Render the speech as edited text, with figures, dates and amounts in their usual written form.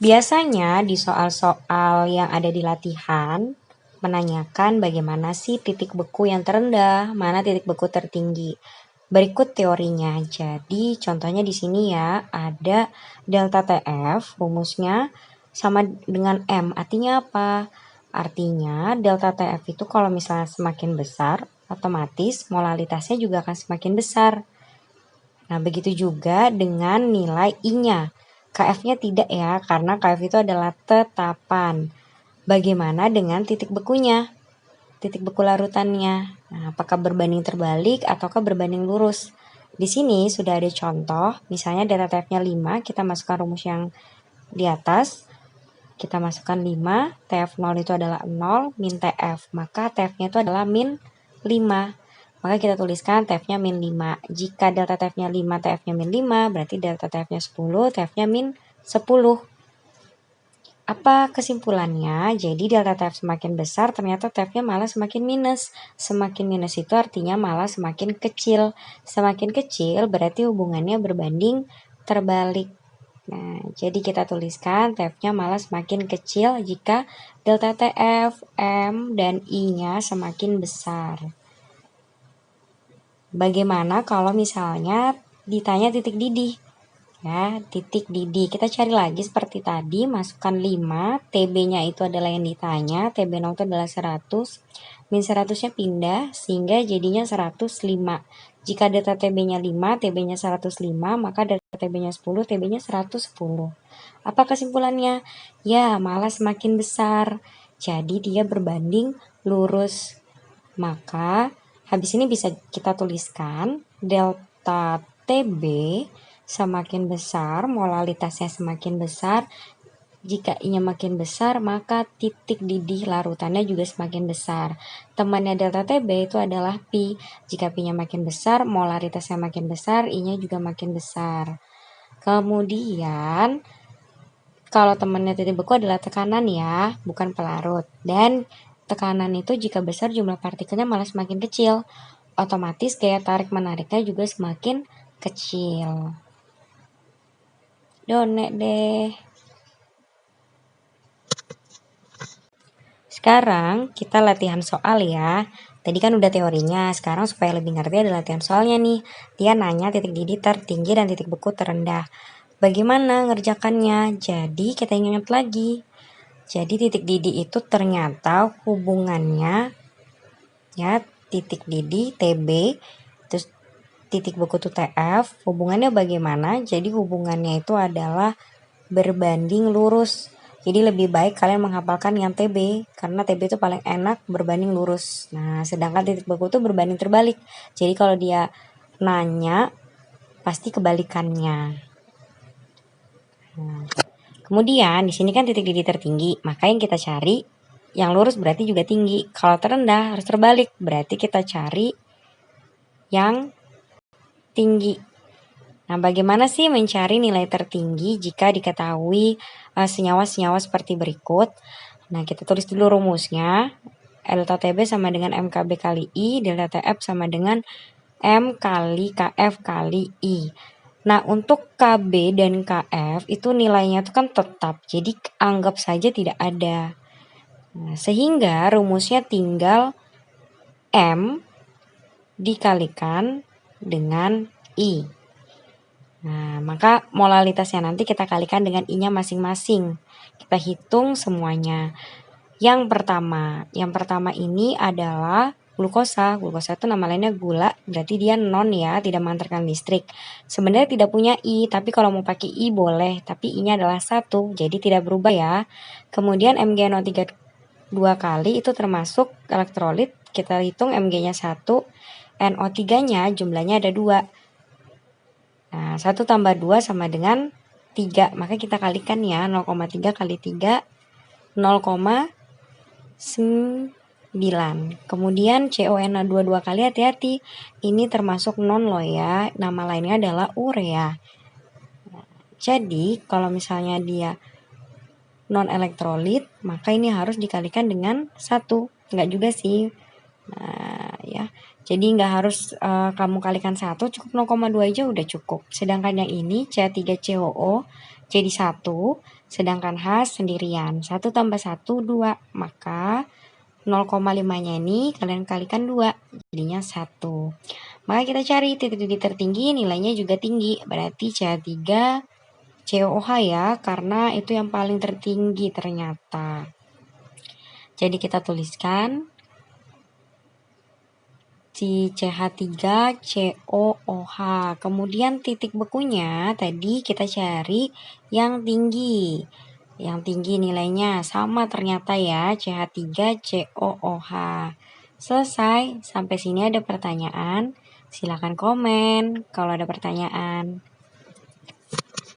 Biasanya di soal-soal yang ada di latihan menanyakan bagaimana sih titik beku yang terendah, mana titik beku tertinggi. Berikut teorinya. Jadi contohnya di sini ya, ada delta TF, rumusnya sama dengan M. Artinya apa? Artinya delta TF itu kalau misalnya semakin besar, otomatis molalitasnya juga akan semakin besar. Nah, begitu juga dengan nilai I-nya. KF-nya tidak ya, karena KF itu adalah tetapan. Bagaimana dengan titik bekunya? Titik beku larutannya. Nah, apakah berbanding terbalik ataukah berbanding lurus? Di sini sudah ada contoh, misalnya delta TF-nya 5, kita masukkan rumus yang di atas. Kita masukkan 5, TF0 itu adalah 0, min TF. Maka TF-nya itu adalah min 5. Maka kita tuliskan TF-nya min 5. Jika delta TF-nya 5, TF-nya min 5, berarti delta TF-nya 10, TF-nya min 10. Apa kesimpulannya? Jadi delta TF semakin besar, ternyata TF-nya malah semakin minus. Semakin minus itu artinya malah semakin kecil. Semakin kecil berarti hubungannya berbanding terbalik. Nah, jadi kita tuliskan TF-nya malah semakin kecil jika delta TF, M, dan I-nya semakin besar. Bagaimana kalau misalnya ditanya titik didih? Ya, titik didih. Kita cari lagi seperti tadi, masukkan 5, TB-nya itu adalah yang ditanya, TB0 itu adalah 100, min 100-nya pindah, sehingga jadinya 105. Jika data TB-nya 5, TB-nya 105, maka data TB-nya 10, TB-nya 110. Apa kesimpulannya? Ya, malah semakin besar. Jadi dia berbanding lurus. Maka habis ini bisa kita tuliskan delta TB semakin besar, molalitasnya semakin besar. Jika I-nya makin besar, maka titik didih larutannya juga semakin besar. Temannya delta TB itu adalah pi. Jika pi-nya makin besar, molaritasnya makin besar, I-nya juga makin besar. Kemudian, kalau temannya titik beku adalah tekanan ya, bukan pelarut. Dan tekanan itu jika besar jumlah partikelnya malah semakin kecil. Otomatis gaya tarik menariknya juga semakin kecil. Donek deh. Sekarang kita latihan soal ya. Tadi kan udah teorinya, sekarang supaya lebih ngerti ada latihan soalnya nih. Dia nanya titik didih tertinggi dan titik beku terendah. Bagaimana ngerjakannya? Jadi kita ingat lagi. Jadi titik didih itu ternyata hubungannya ya, titik didih TB, terus titik beku itu TF, hubungannya bagaimana? Jadi hubungannya itu adalah berbanding lurus. Jadi lebih baik kalian menghafalkan yang TB, karena TB itu paling enak berbanding lurus. Nah, sedangkan titik beku itu berbanding terbalik. Jadi kalau dia nanya, pasti kebalikannya. Nah, kemudian di sini kan titik didih tertinggi, maka yang kita cari yang lurus berarti juga tinggi. Kalau terendah harus terbalik, berarti kita cari yang tinggi. Nah, bagaimana sih mencari nilai tertinggi jika diketahui senyawa-senyawa seperti berikut? Nah, kita tulis dulu rumusnya. Delta TB sama dengan MKB kali I, delta TF sama dengan M kali KF kali I. Nah, untuk KB dan KF itu nilainya itu kan tetap, jadi anggap saja tidak ada. Nah, sehingga rumusnya tinggal M dikalikan dengan I. Nah, maka molalitasnya nanti kita kalikan dengan I-nya masing-masing. Kita hitung semuanya. Yang pertama ini adalah glukosa. Glukosa itu nama lainnya gula, berarti dia non ya, tidak mengantarkan listrik. Sebenarnya tidak punya I, tapi kalau mau pakai I boleh, tapi I-nya adalah 1, jadi tidak berubah ya. Kemudian MgNO3 2 kali itu termasuk elektrolit, kita hitung Mg-nya 1, NO3-nya jumlahnya ada 2. Nah, 1 tambah 2 sama dengan 3. Maka kita kalikan ya, 0,3 kali 3, 0,9. Kemudian CONA2 2 kali, hati-hati. Ini termasuk non loh ya. Nama lainnya adalah urea. Jadi, kalau misalnya dia non elektrolit, maka ini harus dikalikan dengan 1. Enggak juga sih. Nah, ya. Jadi nggak harus kamu kalikan 1, cukup 0,2 aja udah cukup. Sedangkan yang ini CH3COO jadi 1, sedangkan H sendirian. 1 tambah 1, 2. Maka 0,5-nya ini kalian kalikan 2, jadinya 1. Maka kita cari titik-titik tertinggi, nilainya juga tinggi. Berarti CH3 COOH ya, karena itu yang paling tertinggi ternyata. Jadi kita tuliskan CH3 COOH. Kemudian titik bekunya tadi kita cari yang tinggi. Yang tinggi nilainya sama ternyata ya, CH3 COOH. Selesai. Sampai sini ada pertanyaan? Silakan komen kalau ada pertanyaan.